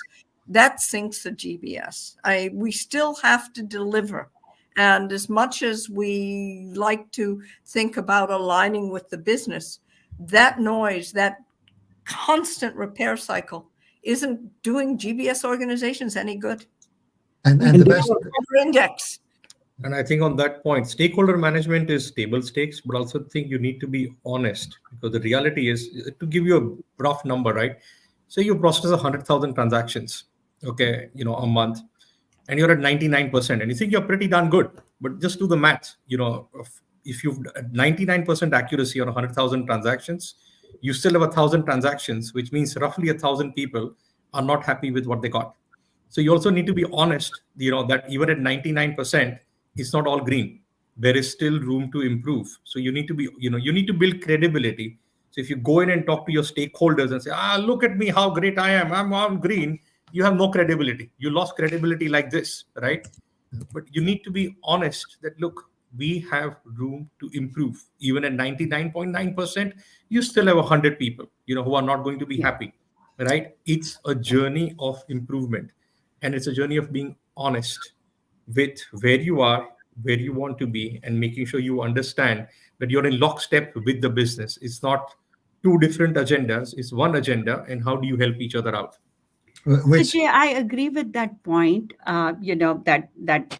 that sinks the GBS. We still have to deliver. And as much as we like to think about aligning with the business, that noise, that constant repair cycle isn't doing GBS organizations any good. And the best index. And I think on that point, stakeholder management is table stakes, but also think you need to be honest, because the reality is, to give you a rough number, right? So you process 100,000 transactions, okay, a month, and you're at 99%, and you think you're pretty darn good. But just do the math. If you've 99% accuracy on 100,000 transactions, you still have 1,000 transactions, which means roughly 1,000 people are not happy with what they got. So you also need to be honest, that even at 99%, it's not all green. There is still room to improve. So you need to be, you need to build credibility. So if you go in and talk to your stakeholders and say, look at me, how great I am, I'm on green, you have no credibility. You lost credibility like this, right? But you need to be honest that, look, we have room to improve. Even at 99.9%, you still have 100 people, who are not going to be happy, right? It's a journey of improvement. And it's a journey of being honest with where you are, where you want to be, and making sure you understand that you're in lockstep with the business. It's not 2 different agendas. It's one agenda. And how do you help each other out? Jay, I agree with that point. That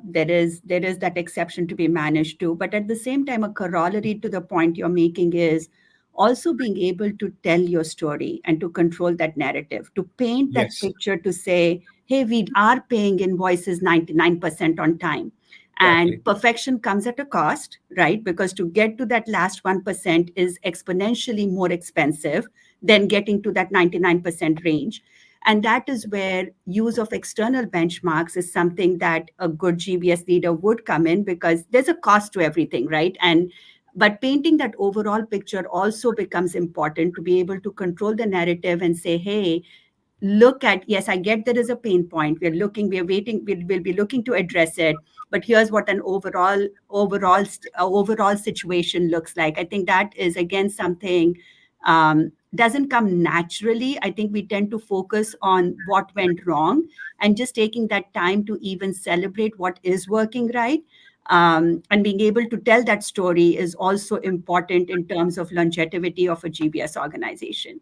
there is that exception to be managed too. But at the same time, a corollary to the point you're making is also being able to tell your story and to control that narrative, to paint that picture, to say, hey, we are paying invoices 99% on time. And perfection comes at a cost, right? Because to get to that last 1% is exponentially more expensive than getting to that 99% range. And that is where use of external benchmarks is something that a good GBS leader would come in, because there's a cost to everything, right? But painting that overall picture also becomes important to be able to control the narrative and say, hey, look at, yes, I get there is a pain point. We're waiting, we'll be looking to address it. But here's what an overall situation looks like. I think that is, again, something doesn't come naturally. I think we tend to focus on what went wrong, and just taking that time to even celebrate what is working right. And being able to tell that story is also important in terms of longevity of a GBS organization.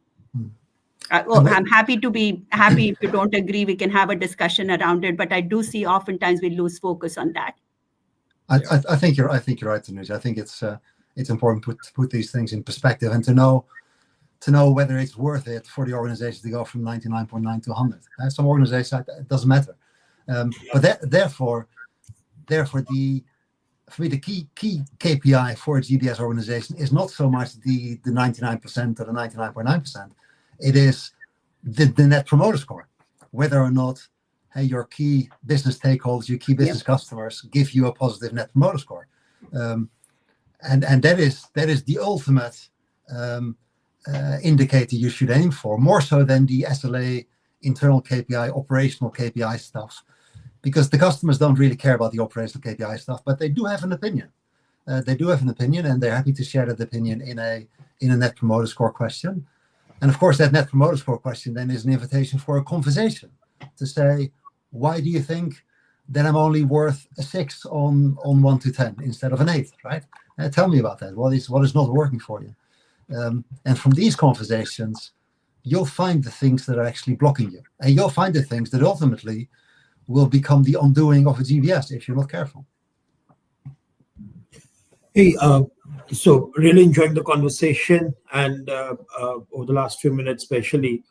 I'm happy if you don't agree, we can have a discussion around it, but I do see oftentimes we lose focus on that. I think you're right, Tanuja. I think it's important to put these things in perspective and to know whether it's worth it for the organization to go from 99.9 to 100. Some organizations, it doesn't matter. But therefore, for me, the key KPI for a GBS organization is not so much the 99% or the 99.9%. It is the net promoter score, whether or not your key business stakeholders, your key business customers give you a positive net promoter score. And that is the ultimate indicator you should aim for, more so than the SLA, internal KPI, operational KPI stuff, because the customers don't really care about the operational KPI stuff, but they do have an opinion. And they're happy to share that opinion in a net promoter score question. And of course, that net promoter score question then is an invitation for a conversation to say, why do you think that I'm only worth a 6 on 1 to 10 instead of an 8, right? Tell me about that. What is not working for you? And from these conversations, you'll find the things that are actually blocking you. And you'll find the things that ultimately will become the undoing of a GBS if you're not careful. Hey, so really enjoying the conversation, and over the last few minutes especially,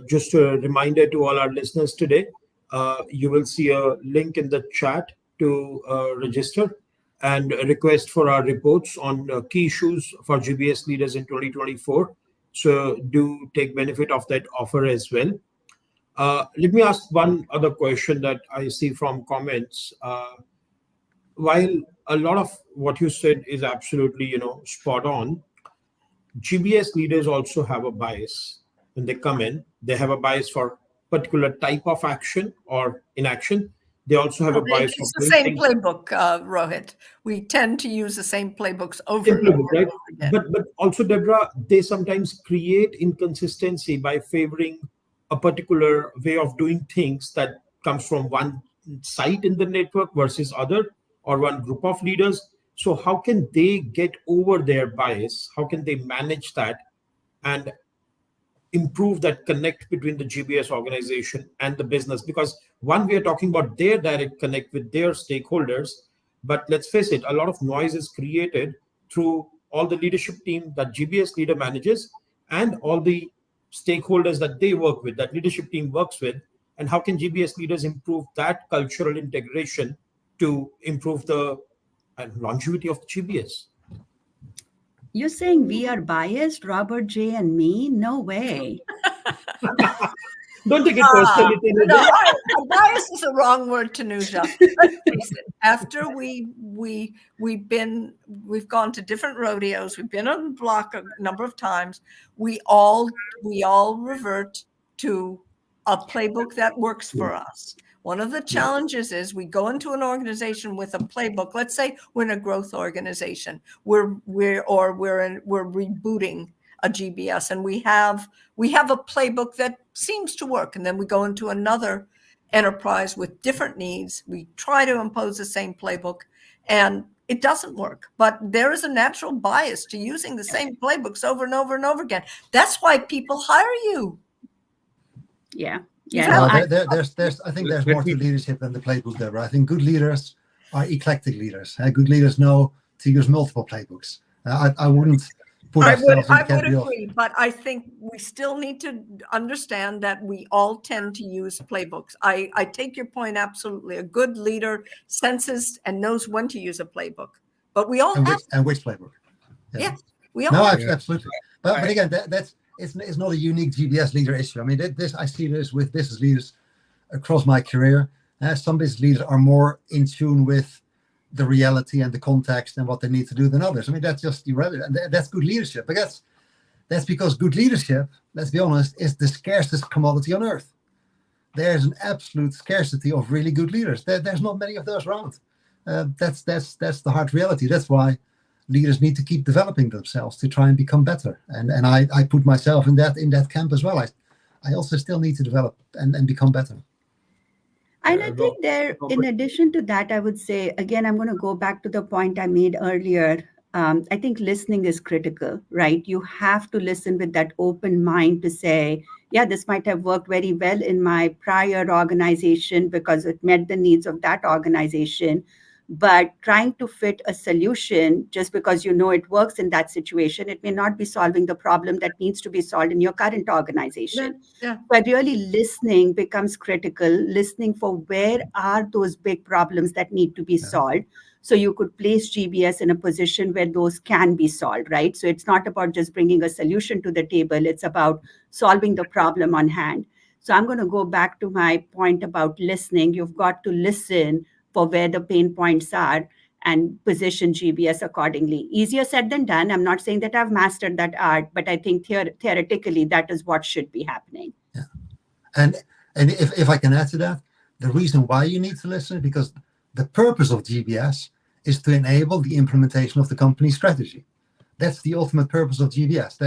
just a reminder to all our listeners today, you will see a link in the chat to register and request for our reports on key issues for GBS leaders in 2024. So do take benefit of that offer as well. Let me ask one other question that I see from comments. While a lot of what you said is absolutely, spot on, GBS leaders also have a bias. When they come in, they have a bias for particular type of action or inaction. They also have a bias for It's the same playbook, Rohit. We tend to use the same playbooks over and over, right? and over again. But also, Deborah, they sometimes create inconsistency by favoring a particular way of doing things that comes from one site in the network versus other, or one group of leaders. So how can they get over their bias? How can they manage that and improve that connect between the GBS organization and the business? Because one, we are talking about their direct connect with their stakeholders, but let's face it, a lot of noise is created through all the leadership team that GBS leader manages and all the stakeholders that they work with, that leadership team works with. And how can GBS leaders improve that cultural integration to improve the longevity of the GBS? You're saying we are biased, Robert J. and me? No way. Don't take it personally. No, bias is the wrong word, Tanuja. Let's face it. After we've gone to different rodeos, we've been on the block a number of times. We all revert to a playbook that works for us. One of the challenges is we go into an organization with a playbook. Let's say we're in a growth organization. We're rebooting a GBS, and we have a playbook that seems to work. And then we go into another enterprise with different needs. We try to impose the same playbook, and it doesn't work. But there is a natural bias to using the same playbooks over and over and over again. That's why people hire you. Yeah. No, I think there's more to leadership than the playbook, Deborah. I think good leaders are eclectic leaders. Good leaders know to use multiple playbooks. I wouldn't put ourselves in the category of... I would agree, but I think we still need to understand that we all tend to use playbooks. I take your point absolutely. A good leader senses and knows when to use a playbook, but we all have... And which playbook? Yeah, we all No, have. absolutely. But again, it's not a unique GBS leader issue. I mean, I see this with business leaders across my career. Some business leaders are more in tune with the reality and the context and what they need to do than others. I mean, that's just irrelevant. And that's good leadership. But that's because good leadership, let's be honest, is the scarcest commodity on earth. There's an absolute scarcity of really good leaders. There's not many of those around. That's the hard reality. That's why leaders need to keep developing themselves to try and become better. And I put myself in that camp as well. I also still need to develop and become better. And I think in addition to that, I would say, again, I'm going to go back to the point I made earlier. I think listening is critical, right? You have to listen with that open mind to say, yeah, this might have worked very well in my prior organization because it met the needs of that organization. But trying to fit a solution just because you know it works in that situation, it may not be solving the problem that needs to be solved in your current organization. Yeah. But really listening becomes critical, listening for where are those big problems that need to be solved. So you could place GBS in a position where those can be solved, right? So it's not about just bringing a solution to the table. It's about solving the problem on hand. So I'm going to go back to my point about listening. You've got to listen for where the pain points are and position GBS accordingly. Easier said than done. I'm not saying that I've mastered that art, but I think theoretically that is what should be happening. Yeah. And if I can add to that, the reason why you need to listen is because the purpose of GBS is to enable the implementation of the company strategy. That's the ultimate purpose of GBS.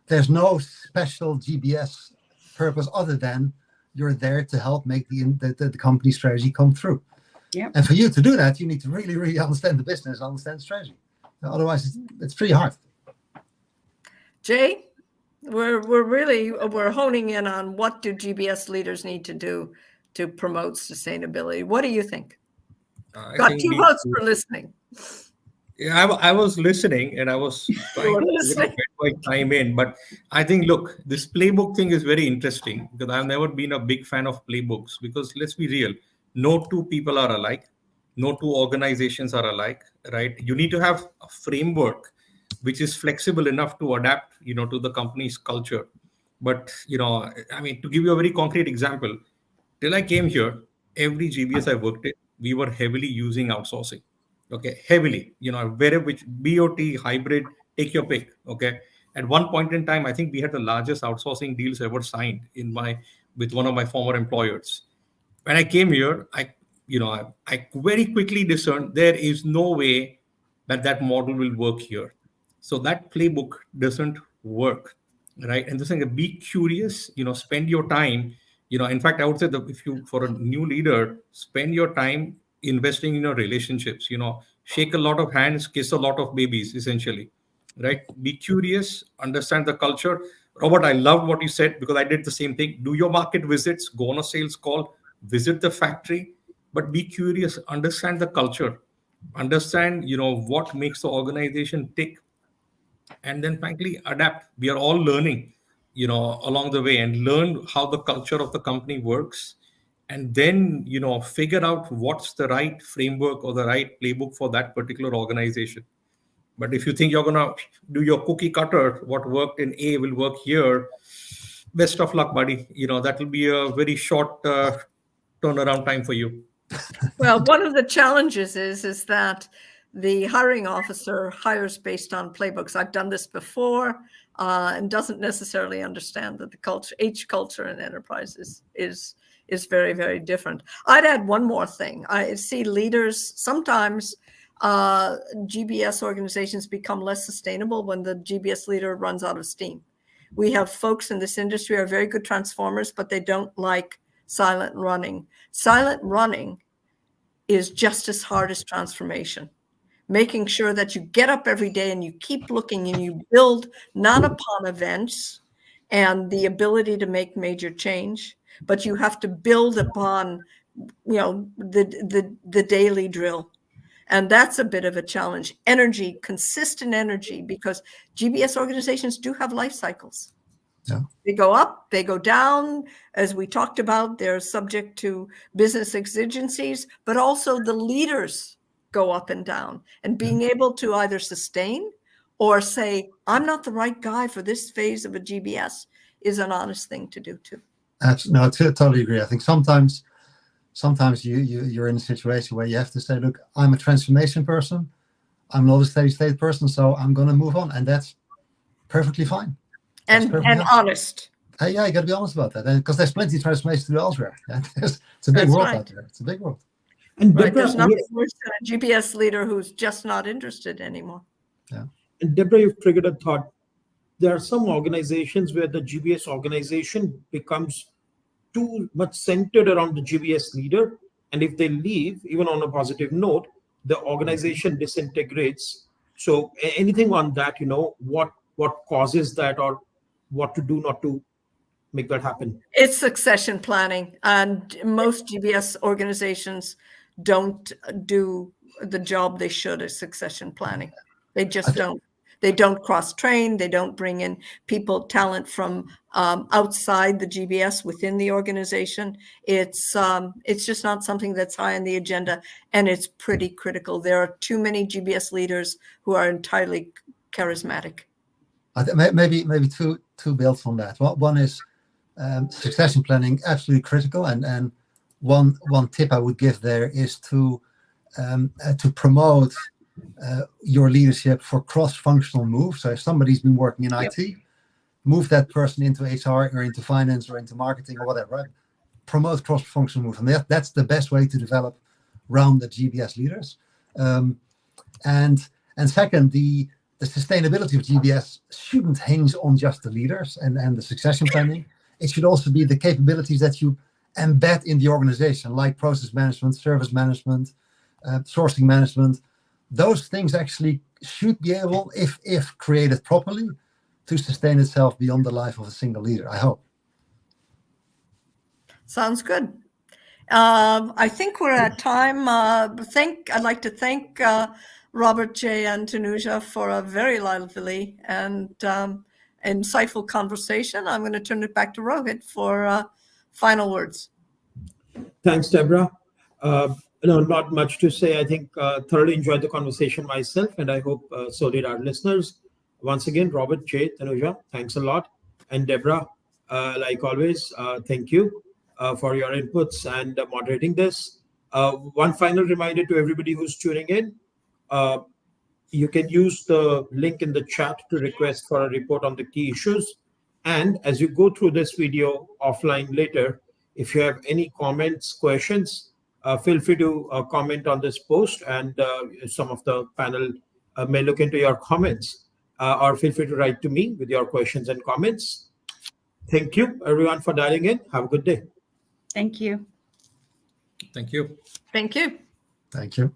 There's no special GBS purpose other than you're there to help make the company strategy come through. Yep. And for you to do that, you need to really, really understand the business, understand the strategy. Otherwise, it's pretty hard. Jay, we're honing in on what do GBS leaders need to do to promote sustainability. What do you think? Got 2 votes for listening. Yeah, I was listening and I was trying to figure out where do I chime in. But I think, look, this playbook thing is very interesting because I've never been a big fan of playbooks because let's be real, no two people are alike. No two organizations are alike, right? You need to have a framework which is flexible enough to adapt, to the company's culture. But, I mean, to give you a very concrete example, till I came here, every GBS I worked in, we were heavily using outsourcing. Okay, heavily, wherever, which BOT, hybrid, take your pick. Okay, at one point in time, I think we had the largest outsourcing deals ever signed with one of my former employers. When I came here, I very quickly discerned there is no way that model will work here. So that playbook doesn't work, right? And this thing, be curious, spend your time. In fact, I would say that if you, for a new leader, spend your time investing in your relationships, shake a lot of hands, kiss a lot of babies, essentially, right? Be curious, understand the culture. Robert, I love what you said because I did the same thing. Do your market visits, go on a sales call, visit the factory, but be curious, understand the culture, understand, what makes the organization tick, and then frankly, adapt. We are all learning, along the way and learn how the culture of the company works. And then, figure out what's the right framework or the right playbook for that particular organization. But if you think you're going to do your cookie cutter, what worked in A will work here, best of luck, buddy. That will be a very short turnaround time for you. Well, one of the challenges is that the hiring officer hires based on playbooks. I've done this before and doesn't necessarily understand that the culture, each culture in enterprises is very, very different. I'd add one more thing. I see leaders, sometimes GBS organizations become less sustainable when the GBS leader runs out of steam. We have folks in this industry who are very good transformers, but they don't like silent running. Silent running is just as hard as transformation. Making sure that you get up every day and you keep looking and you build not upon events and the ability to make major change, but you have to build upon, the daily drill. And that's a bit of a challenge. Energy, consistent energy, because GBS organizations do have life cycles. Yeah. They go up, they go down. As we talked about, they're subject to business exigencies, but also the leaders go up and down. And being able to either sustain or say, I'm not the right guy for this phase of a GBS is an honest thing to do too. Absolutely. No, I totally agree. I think sometimes you're in a situation where you have to say, look, I'm a transformation person. I'm not a steady state person, so I'm going to move on. And that's perfectly fine. And honest. Yeah, you got to be honest about that. Because there's plenty of transformation to do elsewhere. It's a big world out there. It's a big world. And right, there's nothing worse than a GBS leader who's just not interested anymore. Yeah. And Deborah, you've triggered a thought. There are some organizations where the GBS organization becomes too much centered around the GBS leader. And if they leave, even on a positive note, the organization disintegrates. So anything on that, what causes that or what to do not to make that happen? It's succession planning. And most GBS organizations don't do the job they should as succession planning. They just don't. They don't cross-train. They don't bring in talent from outside the GBS within the organization. It's just not something that's high on the agenda, and it's pretty critical. There are too many GBS leaders who are entirely charismatic. Maybe two builds on that. One is succession planning, absolutely critical, and one tip I would give there is to promote your leadership for cross-functional moves. So if somebody's been working in IT, move that person into HR or into finance or into marketing or whatever. Right? Promote cross-functional moves, and that's the best way to develop rounded GBS leaders. And second, the sustainability of GBS shouldn't hinge on just the leaders and the succession planning. It should also be the capabilities that you embed in the organization, like process management, service management, sourcing management, those things actually should be able, if created properly, to sustain itself beyond the life of a single leader, I hope. Sounds good. I think we're at time. I'd like to thank Robert J. and Tanuja for a very lively and insightful conversation. I'm going to turn it back to Rohit for final words. Thanks, Deborah. No, not much to say. I think thoroughly enjoyed the conversation myself, and I hope so did our listeners. Once again, Robert, Jay, Tanuja, thanks a lot. And Deborah, like always, thank you for your inputs and moderating this. One final reminder to everybody who's tuning in. You can use the link in the chat to request for a report on the key issues. And as you go through this video offline later, if you have any comments, questions, feel free to comment on this post, and some of the panel may look into your comments, or feel free to write to me with your questions and comments. Thank you, everyone, for dialing in. Have a good day. Thank you. Thank you. Thank you. Thank you.